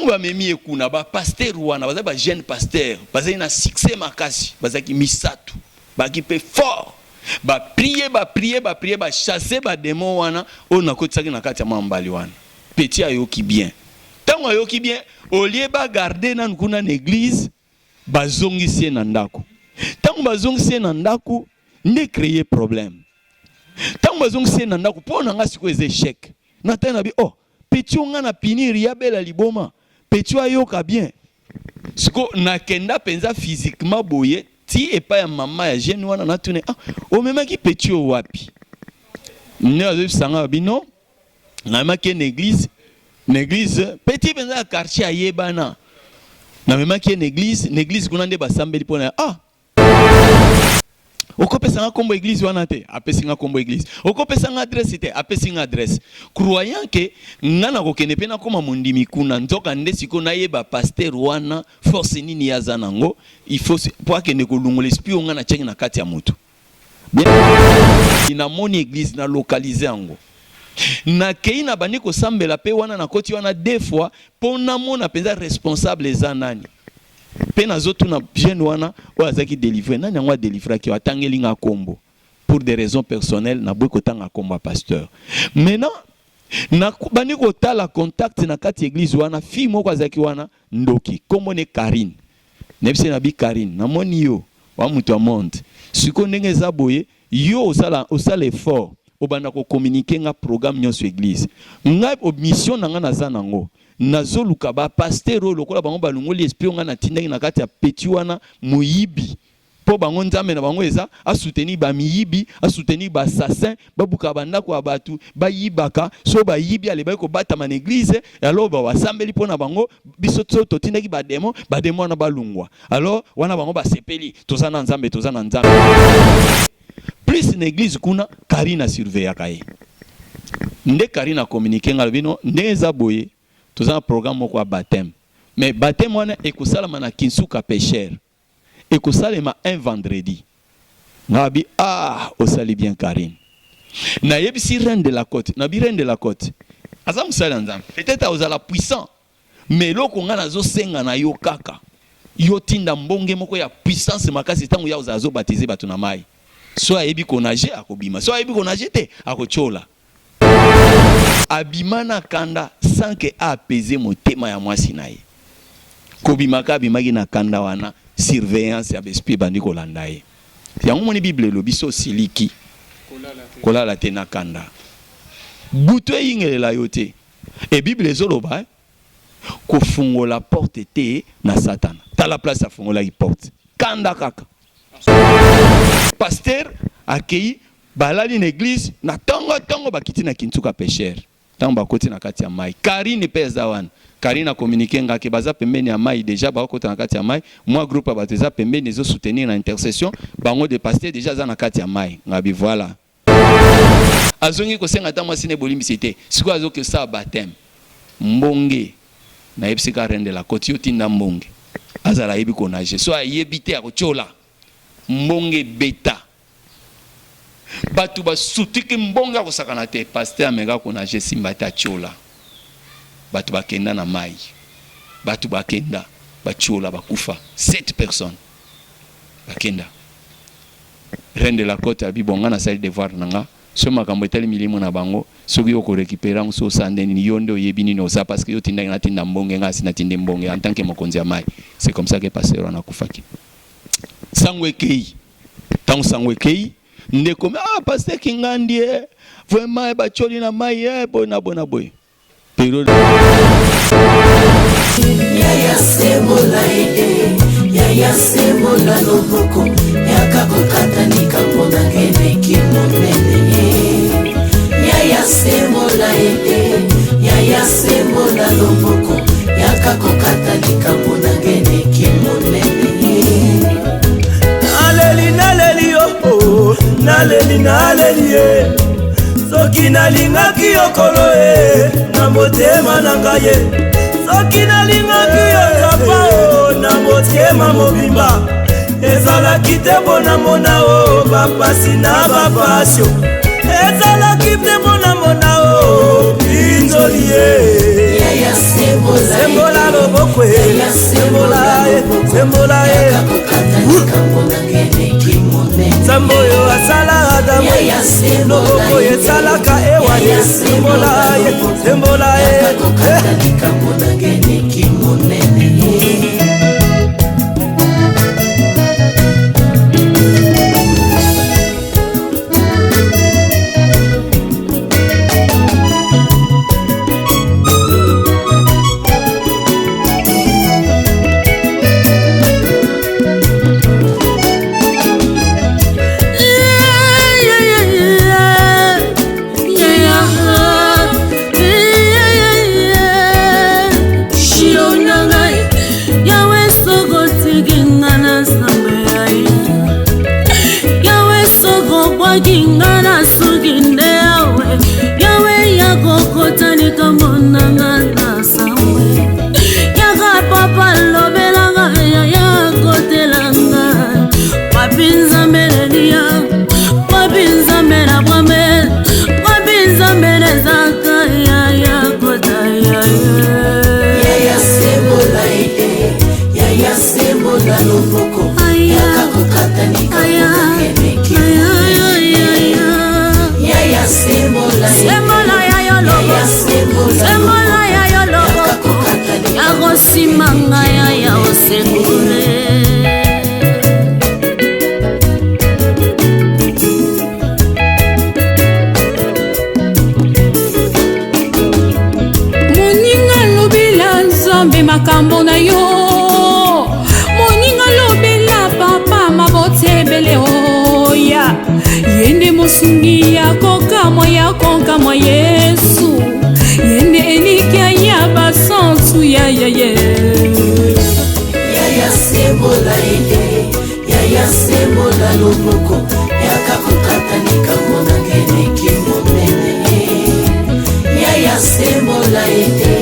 Tant que memi ekuna ba pasteur wana ba jeune pasteur bazali na succès makasi bazaki misatu baki pe fort ba prier ba chasser ba démon wana on a kotisaki na kati ya mambali wana petit ayoki bien tant ayoki bien au lieu ba garder na nkuna na église bazongisi na ndako tant bazongisi na ndako ne créer problème tant bazongisi na ndako pona nga siko ez échec na tena bi oh petit on na pinir ya bela liboma petit ayoka bien siko na kenda penza physiquement boye ti et pas ya maman ya jeune wana na tune ah o mema ki petit o wapi ne azo sanga bino na mema ki l'église petit penza quartier ayebana na mema ki l'église kuna nde basambeli pona ah okopesanga kombo église wana te apesinga kombo église okopesanga adresse te apesinga adresse croyant que ngana kokene pena koma mundimi kuna nzoka nde siko na yeba pasteur wana force nini yaza nango il faut pour que ne kolungola esprit ngana tchengi na kati ya mutu ina moni église na localiser yango na keina bani ko sambela pe wana na koti wana deux fois pona mona penza responsable za nani pena zotu na jeune wana oazaki délivrer nani ngwa délivrer ki atangeli nga kombo pour des raisons personnelles na bweko tanga komba pasteur maintenant na bani ko tala contact na kati église wana fi moko azaki wana ndoki kombo ne Karine nebse na bi Karine na moni yo wa mutu monde siko ndenge za boye yo osala effort obanda ko communiquer nga programme nyonso église nga mission na nga naza nango nazoluka ba pasteur lokola bango balungoli esprit nga na tindaki na kati ya petit wana moyibi po bango nzambe na bango eza a soutenir ba miyibi a soutenir ba assassin babuka bandako abatu bayibaka so bayibi ale ba ko bata man église alors ba wasambeli pona bango biso to tindaki ba démon na balungwa alors wana bango ba sepeli toza na nzambe plus une église kuna Karina surveiller kaye nde Karina communiquer ngalbino ndeza boye toza un programme moko ya baptême mais baptême wana ekosalama na Kinsuka pécheur ekosalema un vendredi ngabi ah osali bien Karine na yebisi reine de la côte na bi reine de la côte aza musala nzambe peut-être ozala puissant mais loko nga nazo senga na yo kaka yo tinda mbonge moko ya puissance makasi tango ya ozazo baptiser batu na mai so ayebi konager akobima so ayebi konager te akochola abimana kanda sans que apaiser motema ya mwasi na ye kobimaka abimaki na kanda wana surveillance ya esprit bandi kolanda ye yango moni bible lobi so siliki kolala te na kanda buto eyingelela yo te e bible ezoloba kofungola porte te na satana tala place afungola ki porte kanda kaka pasteur akei balali na église na tongo bakiti na Kinsuka pécheur tango bakoti na kati ya mai Karine pesa wana Karine a communiqué ngaki baza pembeni ya mai déjà bakota na kati ya mai moi groupe abateza pembeni zo soutenir na intercession bango de pasteur déjà za na kati ya mai ngabi voilà azongi ko senga ta mwasi ne bolimbisi te siko azoke sa baptême mbonge na yebisika reine de la côte yo tinda mbonge azala yebi ko nager so ayebite akochola mbonge beta batu ba sutiki mbonga ko sakana te pasteur amega ko na je simba ta chola batu bakenda na mai batu bakenda ba chola bakufa 7 personnes bakenda reine de la côte abi bonga na salle devoir nanga so makambo etali milimo na bango soki yo ko récupérer ngo so sandeni ni yonde oyebi nino ça parce que yo tinda na tinda mbonge nga sina tinde mbonge en tant que mokonzi ya mai c'est comme ça que pasteur anakufaki sangwekei tangu sangwekei ndeko ah pasteur kingandi vraiment ba choli na mai bona boy period yaya sebola loboko yakakokata nikambona ngene kimonene yaya sebola loboko yakakokata nikambona ngene kimonene naleli soki nalingaki yokolo na motema na ngai soki nalingaki yokapa na motema mobimba ezalaki te mpona mona bapasi na bapasio ezalaki te mpona mona pinzoli sembola loboko sembola Nzambe oyo asala Adamu loboko esalaka Ewa sembola Gingana suginde awe yawe yakokotani kamonanga na sawe yaka papa lobelanga yakotelanga wapinza melenia wapinza mena bwame wapinza mena zaka yakota ya sembola ide ya sembola loboko yakakokatani kamonanga sembola ya yo loboko yakosimanga ya osekule moninga lobela nzambe makambo na yo moninga lobela papa mabotebele oya yende mosungi ya kokamwa Yesu yende enikia ya basansu ya sembola ide ya sembola loboko yakakokatanika monangene kimonene ya sembola ide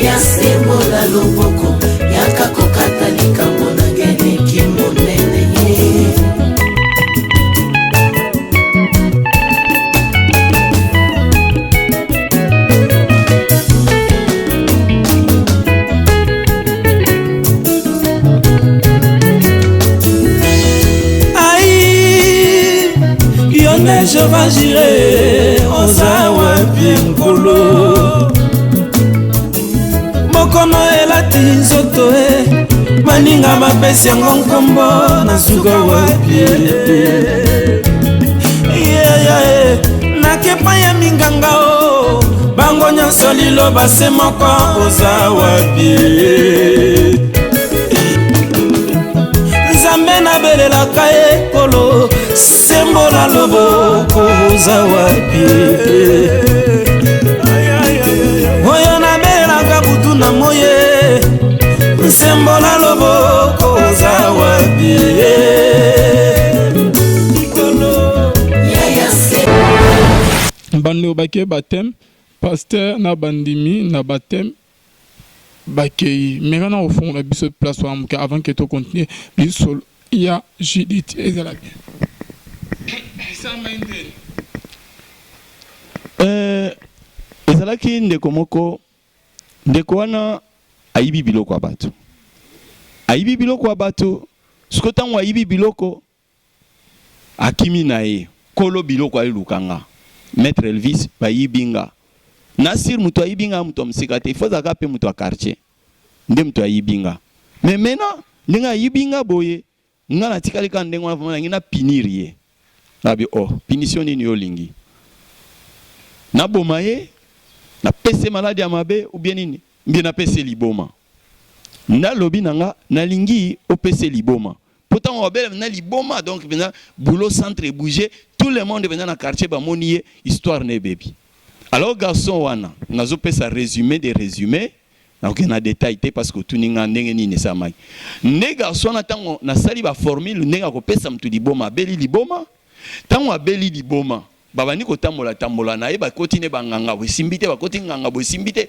ya sembola loboko yakakokatanika monangene kimonene Je vagirai oza wapi nkolo mokono elati nzoto maninga mapesi yango nkombo nazuka wapi nakepa ya minganga o bango nyonso liloba se moko oza wapi nzambe nabelelaka ekolo sembola loboko oza wapi oyo nabelelaka butu na moye sembola loboko oza wapi bande obake batem pasteur na bandimi na batem bakei mekana ofongola biso place wa muka avant que to continue biso ya Judith ezala bien ezalaki ndeko moko ndeko wana ayibi biloko ya bato ayibi biloko ya bato siko ntango ayibi biloko akimi na ye kolo biloko ayilukanga maître Elvis bayibinga nasir mutu ayibinga mutu amsika te ifo zaka pe mutu a quartier nde mutu ayibinga mais maintenant ndenge ayibinga boye nga natikali ka ndenge wana vraiment ngina pinir ye nabi punition nini yo lingi na boma ye na pese maladi ya mabe ou bien nini mbie na pese liboma na lobi nanga na lingi o pese liboma pourtant on va na liboma donc maintenant boulot centre bouger tout le monde venant na quartier ba monier histoire ne baby alors garçon wana nazo pesa résumé des résumés na aucun détail parce que tout ninga ndenge nini samai ne garçon na tango na sali ba formule ndenge ko pesa mtu liboma beli liboma tango abeli liboma baba niko tambola na ye ba kotine banganga bo simbite ba koti nganga bo simbite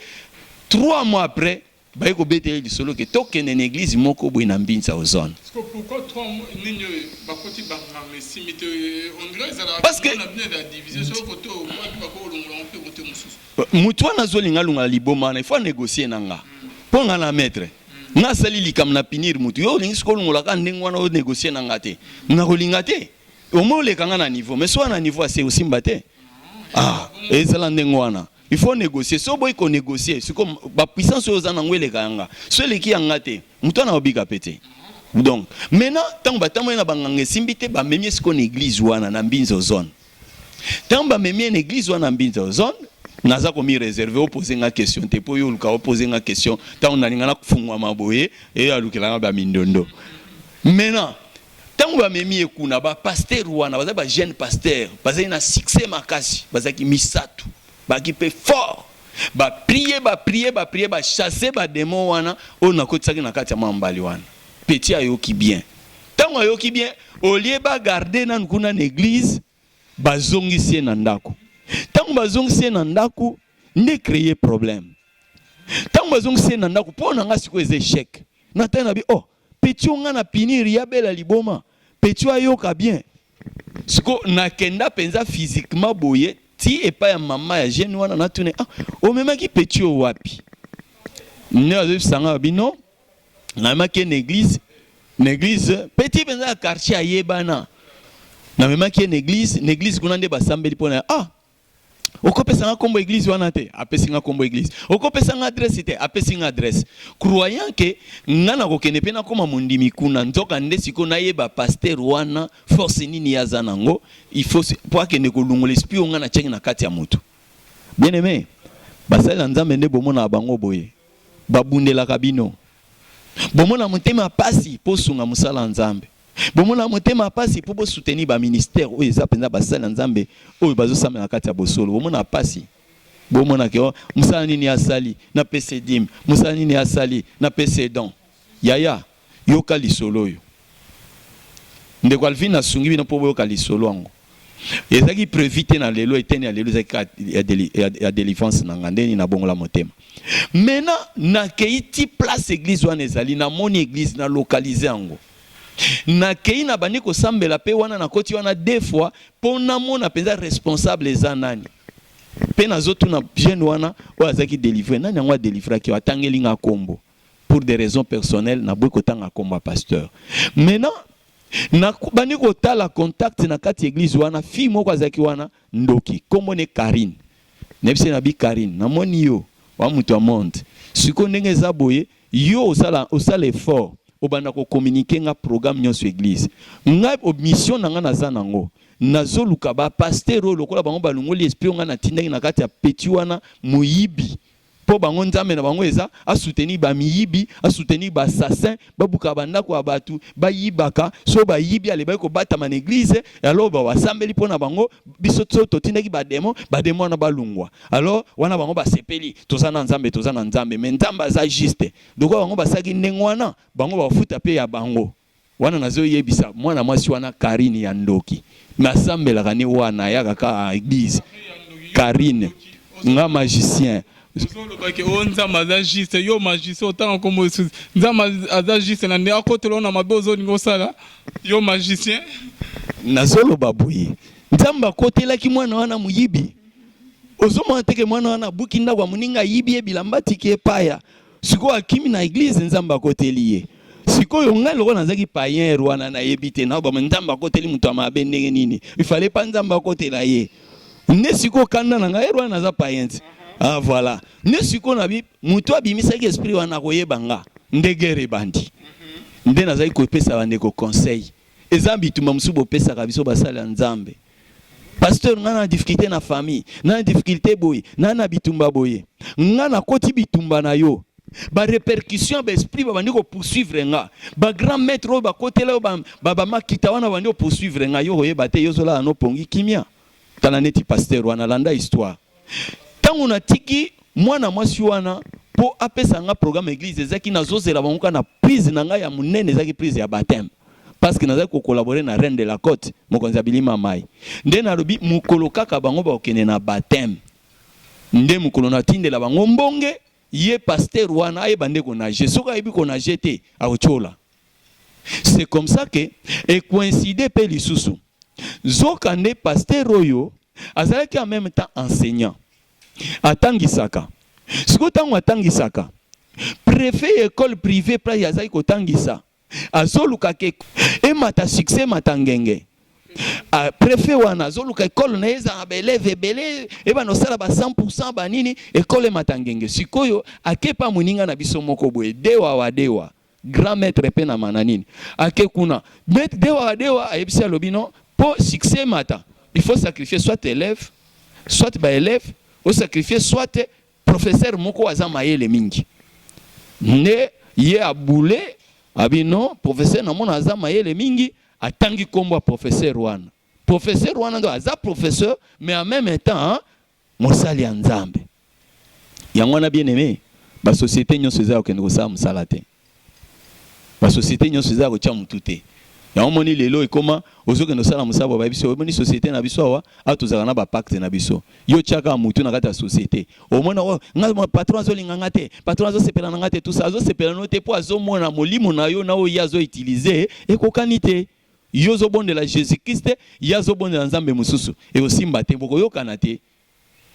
3 mois après ba ko beteli solo ke tokene na église moko bo ina mbinza ozone pourquoi 3 mois ninyo ba koti banganga simbite on dirait ça parce que on a bien la division sur côté moi ba ko longola on peut côté mususu mutu wana zolinga lunga liboma na il faut négocier nanga ponga na maître nga sali likam na pinir mutu yo lingi skolo ngolaka ndenge wana o négocier na ngate na kolinga te au moins le kanga na niveau mais soit na niveau c'est aussi mbate et ça ndenge wana il faut négocier so boy ko négocier c'est comme ba puissance aux anangwe le kanga so le ki ngate mutu na obika pété donc maintenant tant batamo na banganga simbité ba memie ce qu'on église wana na mbinzo zone tant ba memie une église wana na mbinzo zone naza komi réservé opposer nga question te po yo luka opposer nga question tant on alinga na kufungwa maboye et alukela ba mindondo maintenant tant ba memie kuna ba pasteur wana ba jeune pasteur bazali na succès makasi bazaki misatu baki pe fort ba prier ba chasser ba démon wana on a kotisaki na kati ya mambali wana petit ayoki bien tant ayoki bien au lieu ba garder na nkuna na église bazongisi na ndako tant bazongisi na ndako ne créer problème tant bazongisi na ndako po na ngasi ko échec na tena bi petit nga na pinir ya bela liboma petit ayoka bien siko na kenda penza physiquement boye ti et pas ya mama ya jeune wana na tune o mema ki petit o wapi ne azo sanga bino na maki une église petit penza quartier ayebana na mema ki une église kuna nde basambeli pona okopesa nga kombo église wana te apesi nga kombo église okopesa nga adresse te apesi nga adresse croyant que nga na kokene pe na koma mondimi kuna nzoka nde siko na yeba pasteur wana force nini ya zanango il faut pour que ne kolungola esprit nga na tchengi na kati ya moto bien aimé basala nzambe nde bomona bango boye babundela kabino bomona motema pasi po sunga musala nzambe bomona motema pasi po soutenir ba ministère o eza penza basala nzambe o bazo samela kati ya bosolo bomona pasi bomona ke musala nini asali na PCDIM musala nini asali na PCDon yaya yoka lisolo yo ndeko Alvin asungi bino po yoka lisolo ango ezaki prévité na lelo eteni ya lelo ezaki ya délivrance na ngandeni na bongola motema maintenant na keiti place église wana ezali na moni église na localiser ango na kei na bani ko sambela pe wana na koti wana deux fois pona mona penza responsable eza nani pe na zotu na jeune wana o azaki délivrer nani ngwa délivrer ki atangeli nga kombo pour des raisons personnelles na bweko tanga komba pasteur maintenant na bani ko tala contact na kati église wana fi moko azaki wana ndoki kombo ne Karine nebse na bi Karine na moni yo wa mutu monde siko ndenge za boye yo osala effort obanda ko communiquer nga programme nyonso église nga mission na nga na zanango nazoluka ba pasteur lokola bango balungoli esprit nga na tindaki na kati ya petit wana muyibi po bango nzambe na bango eza a soutenir ba miyibi a soutenir ba assassin babuka banda ko abatu bayibaka so bayibi ale ba ko bata man église alors ba wasambeli pona bango biso to tindaki ba démon na balungwa alors wana bango ba sepeli tozana nzambe mais nzamba za juste donc bango basaki ndengwana bango ba futa pe ya bango wana nazo yebisa mwana mwasi wana Karine ya ndoki nasambela kani wana ya kaka église Karine nga magicien nzambe aza juste yo magicien otanga kombo nzambe aza juste na nde akotela na mabe ozolinga osala yo magicien nazoloba boye nzambe akotelaki mwana wana muyibi ozomona teke mwana wana buki ndako muninga yibi ebilamba tiki epaya siko akimi na église nzambe akoteli ye sikoyo ngai loko nazaki païen wana na yebite na ba nzambe akoteli mutu amabe ndenge nini il fallait pas nzambe akotela ye ne siko kanda na ngai wana naza païen voilà ne siko na bi mutu abimisaki esprit wana koyeba nga ndegere bandi nde nazaki kopesa bande ko conseil ezambi tuma musubo pesa kabiso basala nzambe pasteur nga na difficulté na famille na difficulté boye na bitumba boye nga na koti bitumba na yo ba répercussion ba esprit ba bandi ko poursuivre nga ba grand maître ba kotela ba makita wana bandi ko poursuivre nga yo koyeba te yo zola no pongi kimia tala neti pasteur wana landa histoire tangu na tiki mwana mwasi wana po apesa nga programme église ezaki nazozela bango na prise na nga ya munene ezaki prise ya baptême parce que nazaki ko collaborer na reine de la côte mokonzi abilima mai nde na lobi mukolo kaka bango ba okene na baptême nde mukolo na tindela bango mbonge ye pasteur wana ayeba nde ko nager soka yebi ko nager te aochola c'est comme ça que et coïncider pe lisusu zoka nde pasteur oyo azalaki en même temps enseignant atangisaka siko tango atangisaka préfet école privée pra yazaki kotangisa azoluka ke emata succès matangenge préfet wana azoluka école na eza ba élève belé eba no sala ba 100% banini école matangenge sikoyo akepa muninga na biso moko boye dewa grand maître pe na mananini ake kuna maître dewa ayebisa lobino pour succès mata il faut sacrifier soit élève soit ba élève ou sacrifier soit professeur moko aza mayele mingi ne ye aboulé abino professeur na mona aza mayele mingi atangi kombo professeur wana ndo aza professeur mais en même temps mosali ya nzambe yango na bien aimé ba société nyonso eza okende kosala mosala te ba société nyonso eza kotia mutu te ya omoni lelo ekoma ozokende osala mosala ba biso omoni société na biso awa atozaka na ba pacte na biso yo tiaka mutu na kati ya société omona nga patron azolinga nga te patron azosepela na nga te tout ça azosepela no te po azomona molimo na yo na oyo azo utiliser ekokani te yo zobondela Jésus Christ ya zobondela nzambe mususu ekosimba te boko yokana te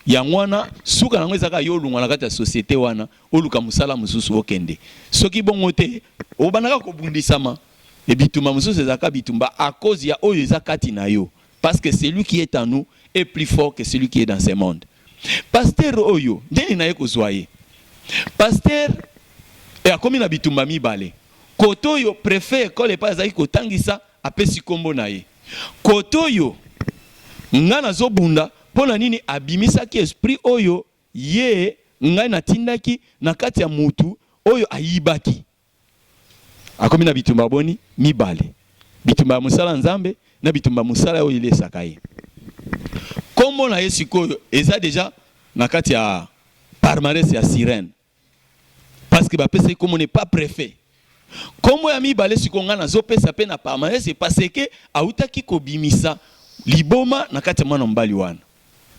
yango wana suka nango ezaka yo olungwa na kati ya société wana oluka musala mususu okende soki bongo te obandaka kobundisama et bituma mususu ezaka bitumba à cause ya oyo ezakati na yo parce que celui qui est en nous est plus fort que celui qui est dans ce monde. Pasteur oyo ndeni na ye kozwaye pasteur e akomi na bitumba mibale koto yo préfet école pa ezaki kotangisa apesi kombo na ye koto yo nga nazobunda pona nini abimisaki esprit oyo ye ngai natindaki na kati ya mutu oyo ayibaki akomi na bitumba boni mibale bitumba musala nzambe na bitumba musala oyo ilesaka ye kombo na ye sikoyo eza déjà na kati ya palmarès ya sirène parce que bapesa kombo n'est pas préfet kombo ya mibale sikoyo nga nazopesa pe na palmarès parce que autaki kobimisa liboma na kati ya mwana mbali wana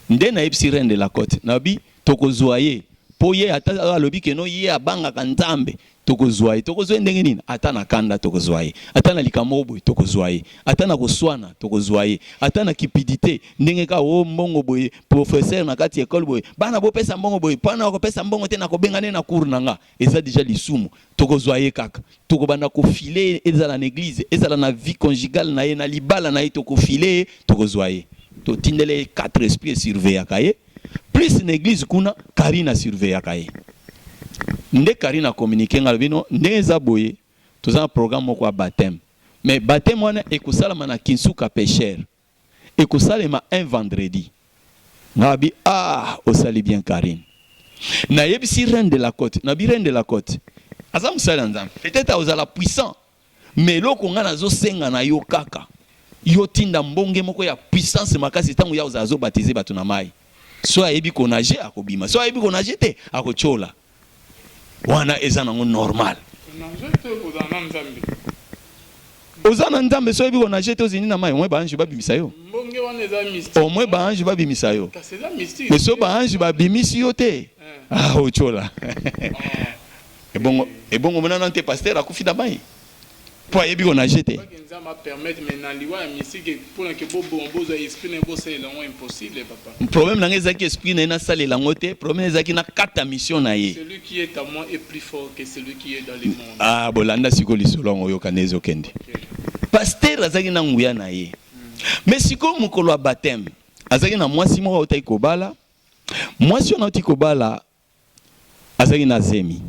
nde na sirène de la côte nabi tokozwa ye po ye ata alobi keno ye abangaka nzambe tokozwa ye ndenge nini ata na kanda tokozwa ye ata na likambo boye tokozwa ye ata na koswana tokozwa ye ata na kipidité ndenge ka o mbongo boye professeur na kati école boye bana bo pesa mbongo boye pana ko pesa mbongo te na kobengana na cour nanga eza déjà lisumu tokozwa ye kaka tokobanda ko filer ezala na église ezala na vie conjugale na ye na libala na ye tokofiler tokozwa ye to tindele 4 esprits surveiller kaye plus na église kuna Karina surveiller kaye nde Karina communiquer ngalbino ndeza boye toza programme moko ya baptême mais baptême wana ekosalama na Kinsuka Pécheur ekosalema un vendredi ngabi osali bien Karine na yebisi reine de la côte na bi reine de la côte aza musala nzambe peut-être ozala puissant mais loko nga nazo senga na yo kaka yo tinda mbonge moko ya puissance makasi tango ya ozazo baptiser batu na mai so ayebi ko nager akobima so ayebi ko nager te akochola wana eza nango normal ozana nzambe so ebi kona jete ozini na mai omwe baanji babimisa yo mbonge wana eza mystique omwe baanji babimisa yo kaseza mystique mais so baanji babimisi yo te ochola ebongo mona nante pasteur akufi na mai po ayebi kona jete nzamba permettre mais na liwa ya mystique pour que bozo esprit ne bosse lango impossible papa problème na ngeza ki esprit na sale lango te problème ezaki na kata mission na ye celui qui est à moi est plus fort que celui qui est dans le monde bolanda siko lisolongo yo kanezo kende pasteur azaki na nguya na ye mais siko mukolo wa baptême azaki na mwasi moko otai kobala mwasi ona otai kobala azaki na zemi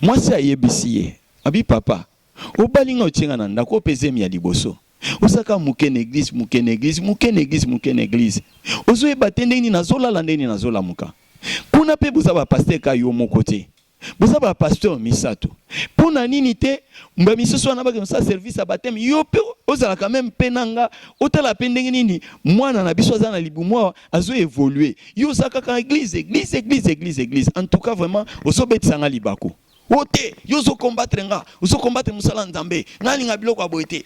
mwasi ayebisi ye abi papa obalinga ochenga na ndako opezemi ya liboso osaka mukene église ozo ebate ndeni nazolala ndeni nazolamuka kuna pe buza ba pasteur ka yo moko te buza ba pasteur misato pona nini te mba misoso na ba sa service abatem yo pe ozala quand même penanga otala pe ndenge nini mwana na biso azana libumwa azo évoluer yo saka ka église en tout cas vraiment osobetsanga libako ote yozo combattre nga uzo combattre musala nzambe ngani ngabiloko aboyete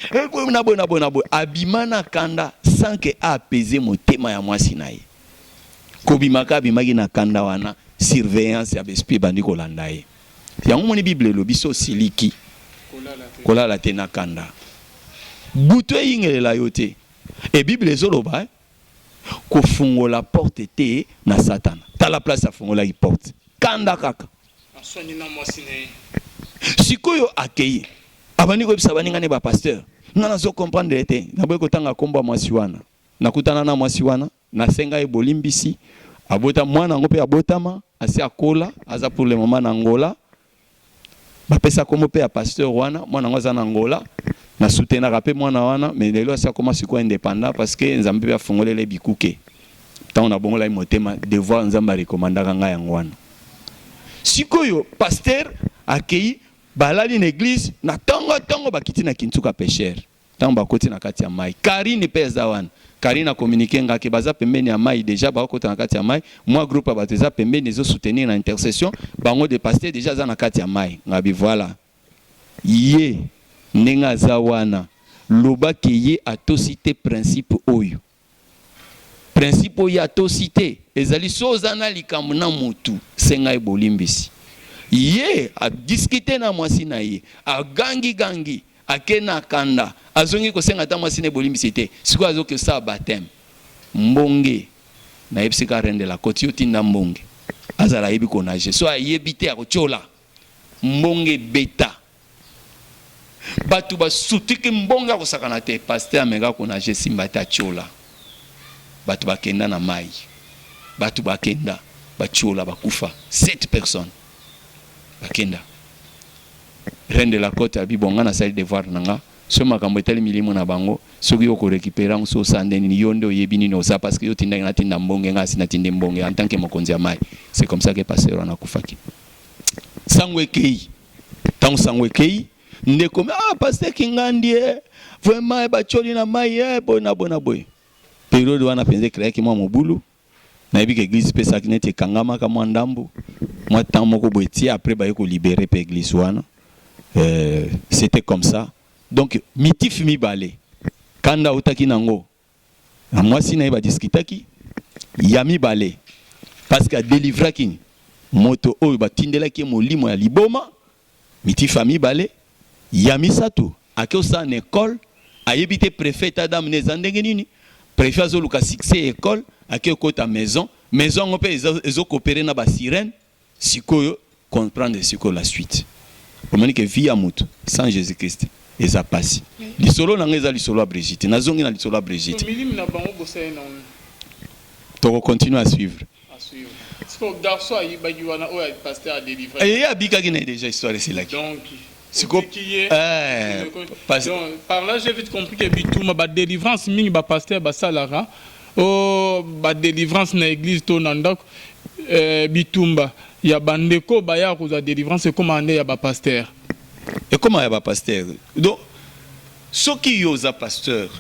na boy abimana kanda sans que apaiser motema ya mwasi naye kobimaka bimaki na kanda wana surveillance ya esprit bandi kolanda ye yango moni bible lo biso siliki kolala te na kanda buto yingelela yote e bible ezoloba kofungola porte te na satana ta la place afungola ki porte kanda kaka sikoyo akei abandi ko bisa baninga ne ba pasteur ngana zo comprendre ete na boye kotanga komba mwasi wana nakutana na mwasi wana na senga e bolimbisi abota mwana ngo pe abotama asi akola aza pour le moment na Angola bapesa kombo pe ya pasteur wana mwana ngo aza na Angola na soutenaka pe mwana wana mais lelo asi akoma siko indépendant parce que nzambe pe afongolele bikuke tant on a bongola motema devoir nzamba recommandaka nga yango wana sikoyo pasteur akei balali na église na tongo bakiti na kintuka pécheur tant bakoti na kati ya mai Karine pesa wana Karine a communiqué ngaki baza pembeni ya mai déjà bakota na kati ya mai moi groupe abateza pembeni zo soutenir na intercession bango de pasteur déjà za na kati ya mai ngabi voilà ye nenga za wana loba ke ye atosité principe oyo principe oyo atosité ezali soza na likambo na mutu senga ebolimbisi ye a discuter na mwasi na ye a gangi akena kanda azongi kosenga ta mwasi ne bolimbisi te siko azoke sa baptême mbonge na yebisika rende la koti yotinda mbonge azala yebi konaje so ayebi te akochola mbonge beta batu basutiki mbonge akosakana te pasteur ameka konaje simba te achola batu bakenda na mai batu bakenda bachola bakufa 7 personnes bakenda rende la côte abi bonga na salle devoir nanga so makambo etali milimo na bango soki yo ko récupérer ngo so sandeni ni yonde oyebini no ça parce que yo tinda na tinda mbonge nga sina tinde mbonge en tant que mokonzi ya mai c'est comme ça que pasteur on a kufaki sangwe kei tangu sangwe kei ndeko pasteur kingandi vraiment ba choli na mai bona boy période wana penze créer ki moi mobulu na yebi que église pesa kinete kangama ka mwa ndambo moi tant moko boiti après ba yeko libérer pe église wana c'était comme ça donc mitif mi balé kanda utaki nango na moi si na ba discutaki yami balé parce que délivra kini moto oyo batindela ki molimo ya liboma mitif mi balé yami sato akeo sa na école ayebite préfet adam nezandenge nini préfet zo luka succès école akeo kota maison ngo pe ezo coopérer na ba sirène sikoyo comprendre sikoyo la suite on dit que vie à mutu sans Jésus-Christ et ça passe lisolo na ngeza lisolo à Brigitte nazongi na lisolo à Brigitte to continue à suivre parce que garçon il ba giwana o pasteur a délivré et abika qui n'est déjà histoire c'est là donc c'est quoi par là j'ai vite compris que bituma ba délivrance mingi ba pasteur ba salara o ba délivrance na église to na ndako bitumba ya bandeko ba ya ko za délivrance comme ande ya ba pasteur et comment ya ba pasteur donc soki yo za pasteur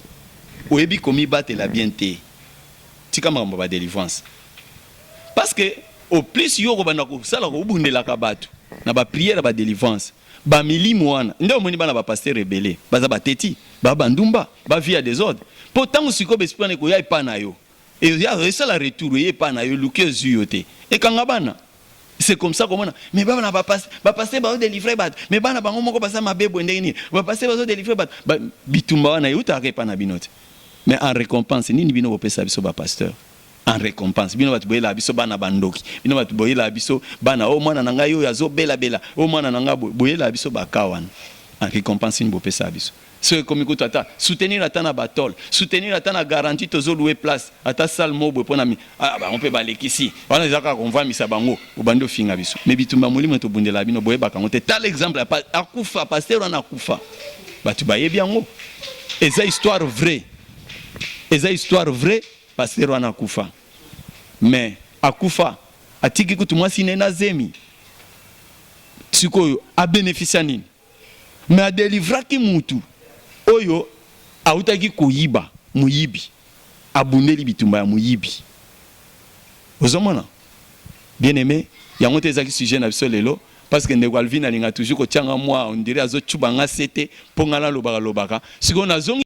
oyebi komi battre la bienté tika mambo ba délivrance parce que au plus yo ko bana ko sala ko bundela ka batu na ba prière ba délivrance ba milimo wana ndio moni bana ba pasteur rebelle baza bateti ba bandumba ba via des ordres pourtant siko bespane ko ya ipana yo et ya ça la retour ye pana yo lukezu yote et kanga bana c'est comme ça comment mais bana ba passer ba délivrer bat mais bana bango moko passa mabebo ndeni ba passer ba délivrer bat bitumba wana yuta ka pana binote mais en récompense nini bino bopesa biso ba pasteur en récompense bino bat boyela biso bana bandoki bino bat boyela biso bana o mwana nanga yo yazo bela o mwana nanga boyela biso ba kawana en récompense ni bopesa biso c'est comme écoute ata soutenir ata na batol soutenir ata na garantie tozo louer place ata salmo bo pona mi on peut balekisi wana ezaka konva misa bango obando finga biso mais bitumba molimo to bundela bino boyeba kango te tal exemple akufa pasteur on akufa batu bayebi yango eza histoire vraie pasteur on akufa mais akufa atiki kutu mwasi nena zemi sikoyo a bénéficier nini mais a délivrer ki mutu oyo autaki koyiba muyibi abundeli bitumba ya muyibi ozomona bien aimé yango te ezaki sujet na biso lelo parce que ndeko Alvin alinga toujours ko tianga moi on dirait azo tubanga sete pongala lobaka siko nazongi